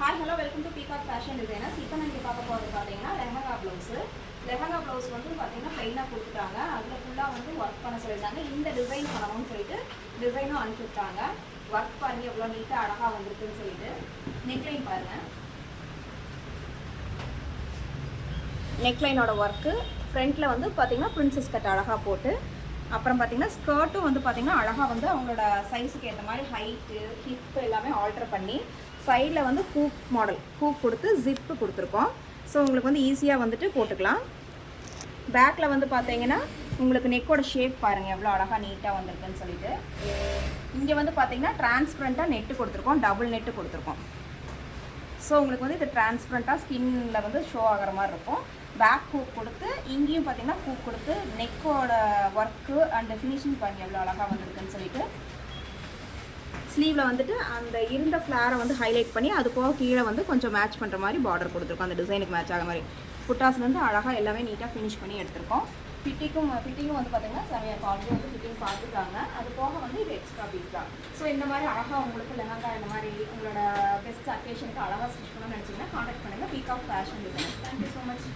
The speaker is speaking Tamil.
Hi hello welcome to peacock fashion designers. இப்போ நீங்கள் பார்க்க போகிறது பார்த்தீங்கன்னா லெஹங்கா ப்ளவுஸ் வந்து பார்த்தீங்கன்னா ப்ளைனாக கொடுத்துட்டாங்க. அதில் ஃபுல்லாக வந்து ஒர்க் பண்ண சொல்லியிருந்தாங்க. இந்த டிசைன் பண்ணணும்னு சொல்லிட்டு டிசைனும் அனுப்பிச்சுட்டாங்க. ஒர்க் பாருங்கள் எவ்வளோ நீட்டாக அழகாக வந்திருக்குன்னு சொல்லிட்டு. நெக்லைன் பாருங்கள், நெக்லைனோட ஒர்க்கு ஃப்ரண்ட்டில் வந்து பார்த்தீங்கன்னா பிரின்சஸ் கட் அழகாக போட்டு, அப்புறம் பார்த்தீங்கன்னா ஸ்கர்ட்டும் வந்து பார்த்தீங்கன்னா அழகாக வந்து அவங்களோட சைஸுக்கு ஏற்ற மாதிரி ஹைட்டு ஹிப்பு எல்லாமே ஆல்டர் பண்ணி சைடில் வந்து ஹூக் கொடுத்து ஜிப்பு கொடுத்துருக்கோம். ஸோ உங்களுக்கு வந்து ஈஸியாக வந்துட்டு போட்டுக்கலாம். பேக்கில் வந்து பார்த்தீங்கன்னா உங்களுக்கு நெக்கோட ஷேப் பாருங்கள் எவ்வளோ அழகாக நீட்டாக வந்திருக்குன்னு சொல்லிட்டு. இங்கே வந்து பார்த்தீங்கன்னா டிரான்ஸ்பரண்ட்டாக நெட்டு கொடுத்துருக்கோம், டபுள் நெட்டு கொடுத்துருக்கோம். ஸோ உங்களுக்கு வந்து இது டிரான்ஸ்பரண்ட்டாக ஸ்கின்னில் வந்து ஷோ ஆகிற மாதிரி இருக்கும். பேக் ஹூக் கொடுத்து இங்கேயும் பார்த்தீங்கன்னா ஹூக் கொடுத்து நெக்கோட ஒர்க்கு அண்ட் ஃபினிஷிங் பாருங்கள் எவ்வளோ அழகாக வந்திருக்குன்னு சொல்லிட்டு. ஸ்லீவில் வந்துட்டு அந்த இருந்த ஃப்ளாரை வந்து ஹைலைட் பண்ணி அது போக கீழே வந்து கொஞ்சம் மேட்ச் பண்ணுற மாதிரி பார்டர் கொடுத்துருக்கோம். அந்த டிசைனுக்கு மேட்ச் ஆகிற மாதிரி புட்டாஸ்லேருந்து அழகாக எல்லாமே நீட்டாக ஃபினிஷ் பண்ணி எடுத்திருக்கோம். ஃபிட்டிங்கும் வந்து பார்த்தீங்கன்னா செமையாக ஆல்ரெடி வந்து ஃபிட்டிங் பார்த்துட்டாங்க. அது போக வந்து இது எக்ஸ்ட்ரா பீஸ் தான். ஸோ இந்த மாதிரி அழகாக உங்களுக்கு லெஹங்கா இந்த மாதிரி உங்களோட பெஸ்ட் அக்கேஷனுக்கு அழகாக ஸ்டிச் பண்ணணும்னு நினச்சிங்கன்னா கான்டாக்ட் பண்ணுங்கள் peacock fashion design. Thank you so much.